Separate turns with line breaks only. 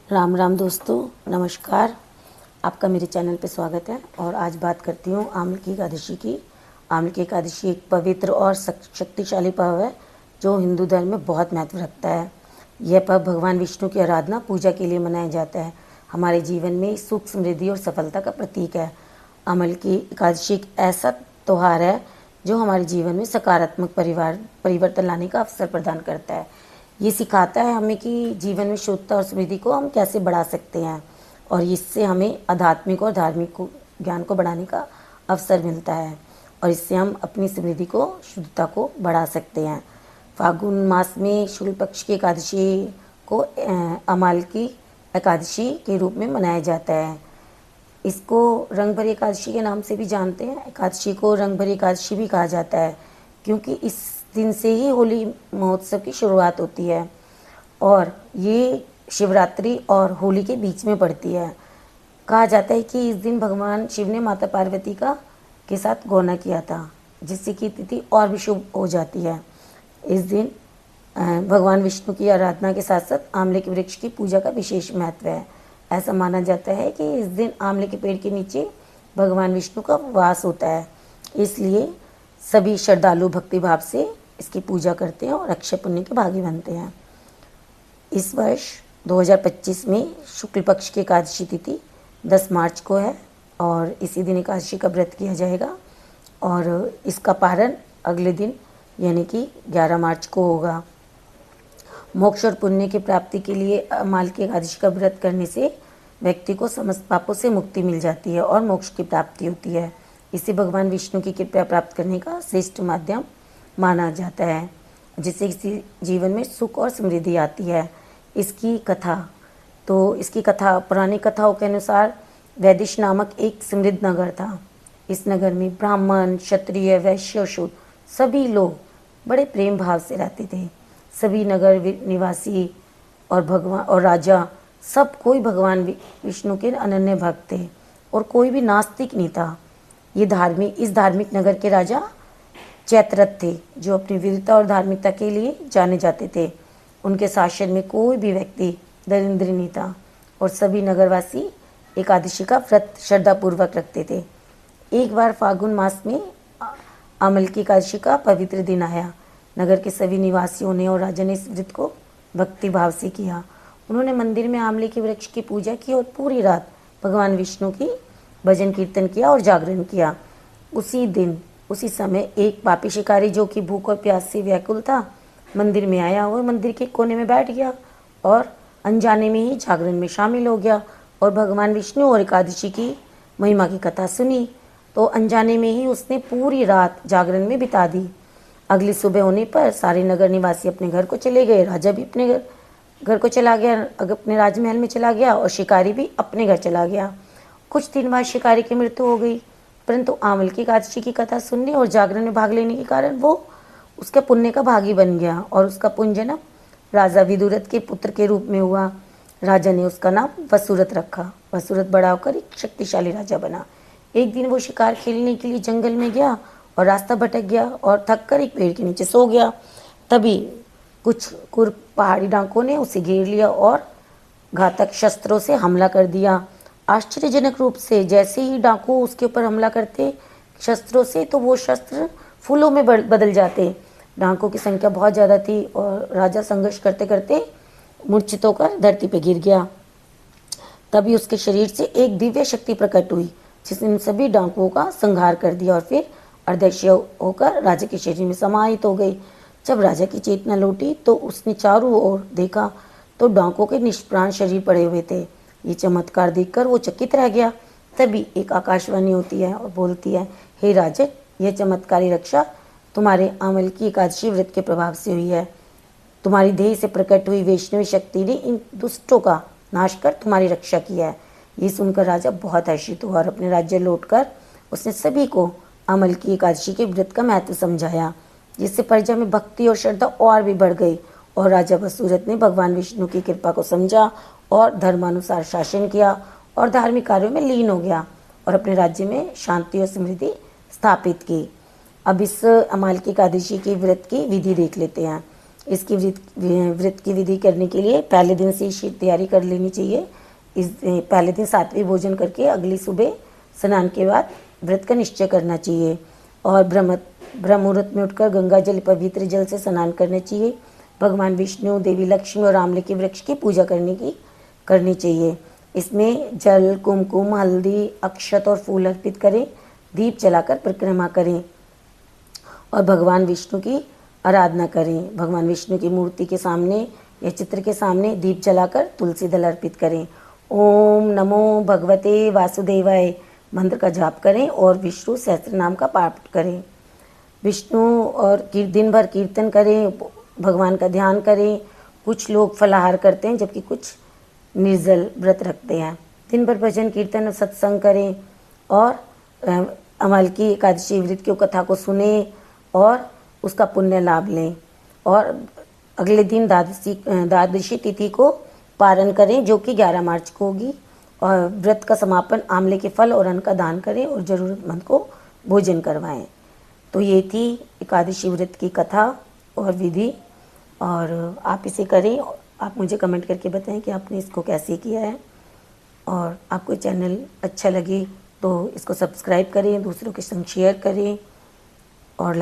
राम राम दोस्तों, नमस्कार। आपका मेरे चैनल पे स्वागत है। और आज बात करती हूँ आम्ल की एकादशी की। आम्ल की एकादशी एक पवित्र और शक्तिशाली पर्व है जो हिंदू धर्म में बहुत महत्व रखता है। यह पर्व भगवान विष्णु की आराधना पूजा के लिए मनाया जाता है। हमारे जीवन में सुख, समृद्धि और सफलता का प्रतीक है। आम्ल की एकादशी एक ऐसा त्यौहार है जो हमारे जीवन में सकारात्मक परिवर्तन लाने का अवसर प्रदान करता है। ये सिखाता है हमें कि जीवन में शुद्धता और समृद्धि को हम कैसे बढ़ा सकते हैं, और इससे हमें आध्यात्मिक और धार्मिक ज्ञान को बढ़ाने का अवसर मिलता है, और इससे हम अपनी समृद्धि को, शुद्धता को बढ़ा सकते हैं। फागुन मास में शुक्ल पक्ष की एकादशी को अमाल की एकादशी के रूप में मनाया जाता है। इसको रंग भरी एकादशी के नाम से भी जानते हैं। एकादशी को रंग भरी एकादशी भी कहा जाता है क्योंकि इस दिन से ही होली महोत्सव की शुरुआत होती है, और ये शिवरात्रि और होली के बीच में पड़ती है। कहा जाता है कि इस दिन भगवान शिव ने माता पार्वती के साथ गौना किया था, जिससे कि तिथि और भी शुभ हो जाती है। इस दिन भगवान विष्णु की आराधना के साथ साथ आंवले के वृक्ष की पूजा का विशेष महत्व है। ऐसा माना जाता है कि इस दिन आंवले के पेड़ के नीचे भगवान विष्णु का वास होता है, इसलिए सभी श्रद्धालु भक्ति भाव से इसकी पूजा करते हैं और अक्षय पुण्य के भागी बनते हैं। इस वर्ष 2025 में शुक्ल पक्ष की एकादशी तिथि 10 मार्च को है, और इसी दिन एकादशी का व्रत किया जाएगा, और इसका पारण अगले दिन यानी कि 11 मार्च को होगा। मोक्ष और पुण्य की प्राप्ति के लिए अमाल की एकादशी का व्रत करने से व्यक्ति को समस्त पापों से मुक्ति मिल जाती है और मोक्ष की प्राप्ति होती है। इसे भगवान विष्णु की कृपा प्राप्त करने का श्रेष्ठ माध्यम माना जाता है, जिससे किसी जीवन में सुख और समृद्धि आती है। इसकी कथा पुरानी कथाओं के अनुसार वैदिश नामक एक समृद्ध नगर था। इस नगर में ब्राह्मण, क्षत्रिय, वैश्य, शूद्र सभी लोग बड़े प्रेम भाव से रहते थे। सभी नगर निवासी और भगवान और राजा सब कोई भगवान विष्णु के अनन्य भक्त थे, और कोई भी नास्तिक नहीं था। इस धार्मिक नगर के राजा चैत्ररथ थे, जो अपनी वीरता और धार्मिकता के लिए जाने जाते थे। उनके शासन में कोई भी व्यक्ति दरिद्र नहीं था, और सभी नगरवासी एकादशी का व्रत श्रद्धापूर्वक रखते थे। एक बार फागुन मास में आम्ल की एकादशी का पवित्र दिन आया। नगर के सभी निवासियों ने और राजा ने इस व्रत को भक्ति भाव से किया। उन्होंने मंदिर में आंवले के वृक्ष की पूजा की और पूरी रात भगवान विष्णु की भजन कीर्तन किया और जागरण किया। उसी समय एक पापी शिकारी, जो कि भूख और प्यास से व्याकुल था, मंदिर में आया और मंदिर के कोने में बैठ गया और अनजाने में ही जागरण में शामिल हो गया और भगवान विष्णु और एकादशी की महिमा की कथा सुनी। तो अनजाने में ही उसने पूरी रात जागरण में बिता दी। अगली सुबह होने पर सारे नगर निवासी अपने घर को चले गए। राजा भी अपने घर को चला गया, अपने राजमहल में चला गया, और शिकारी भी अपने घर चला गया। कुछ दिन बाद शिकारी की मृत्यु हो गई, परंतु आंवल की एकादशी की कथा सुनने और जागरण में भाग लेने के कारण वो उसके पुण्य का भागी बन गया, और उसका पुण्यजन्म राजा विदुरथ के पुत्र के रूप में हुआ। राजा ने उसका नाम वसुरथ रखा। वसुरथ बड़ा होकर एक शक्तिशाली राजा बना। एक दिन वो शिकार खेलने के लिए जंगल में गया और रास्ता भटक गया और थक कर एक पेड़ के नीचे सो गया। तभी कुछ पहाड़ी डाकुओं ने उसे घेर लिया और घातक शस्त्रों से हमला कर दिया। आश्चर्यजनक रूप से जैसे ही डाकू उसके ऊपर हमला करते शस्त्रों से, तो वो शस्त्र फूलों में बदल जाते। डाकुओं की संख्या बहुत ज़्यादा थी और राजा संघर्ष करते करते मूर्छित होकर धरती पर गिर गया। तभी उसके शरीर से एक दिव्य शक्ति प्रकट हुई, जिसने सभी डाकुओं का संहार कर दिया और फिर अदृश्य होकर राजा के शरीर में समाहित हो गई। जब राजा की चेतना लौटी तो उसने चारों ओर देखा तो डाकुओं के निष्प्राण शरीर पड़े हुए थे। ये चमत्कार देखकर वो चकित रह गया। तभी एक आकाशवाणी होती है और बोलती है, हे राजन, यह चमत्कारी रक्षा तुम्हारे आंवल की एकादशी व्रत के प्रभाव से हुई है। तुम्हारी देह से प्रकट हुई वैष्णवी शक्ति ने इन दुष्टों का नाश कर तुम्हारी रक्षा की है। ये सुनकर राजा बहुत हर्षित हुआ और अपने राज्य लौटकर उसने सभी को आंवल की एकादशी के व्रत का महत्व समझाया, जिससे प्रजा में भक्ति और श्रद्धा और भी बढ़ गई। और राजा वसुरथ ने भगवान विष्णु की कृपा को समझा और धर्मानुसार शासन किया और धार्मिक कार्यों में लीन हो गया और अपने राज्य में शांति और समृद्धि स्थापित की। अब इस अमाल की एकादशी के व्रत की विधि देख लेते हैं। इसकी व्रत की विधि करने के लिए पहले दिन से ही तैयारी कर लेनी चाहिए। इस पहले दिन सात्विक भोजन करके अगली सुबह स्नान के बाद व्रत का निश्चय करना चाहिए। और ब्रह्म मुहूर्त में उठकर गंगा जल पवित्र जल से स्नान करना चाहिए। भगवान विष्णु, देवी लक्ष्मी और आंवले के वृक्ष की पूजा करनी चाहिए। इसमें जल, कुमकुम, हल्दी, अक्षत और फूल अर्पित करें। दीप जलाकर परिक्रमा करें और भगवान विष्णु की आराधना करें। भगवान विष्णु की मूर्ति के सामने या चित्र के सामने दीप जलाकर तुलसी दल अर्पित करें। ओम नमो भगवते वासुदेवाय मंत्र का जाप करें और विष्णु सहस्त्र नाम का पाठ करें। विष्णु और दिन भर कीर्तन करें, भगवान का ध्यान करें। कुछ लोग फलाहार करते हैं जबकि कुछ निर्जल व्रत रखते हैं। दिन भर भजन कीर्तन और सत्संग करें और अमल की एकादशी व्रत की कथा को सुने और उसका पुण्य लाभ लें। और अगले दिन द्वादशी तिथि को पारण करें जो कि 11 मार्च को होगी। और व्रत का समापन आंवले के फल और अन्न का दान करें और ज़रूरतमंद को भोजन करवाएं। तो ये थी एकादशी व्रत की कथा और विधि, और आप इसे करें। आप मुझे कमेंट करके बताएं कि आपने इसको कैसे किया है। और आपको चैनल अच्छा लगे तो इसको सब्सक्राइब करें, दूसरों के संग शेयर करें और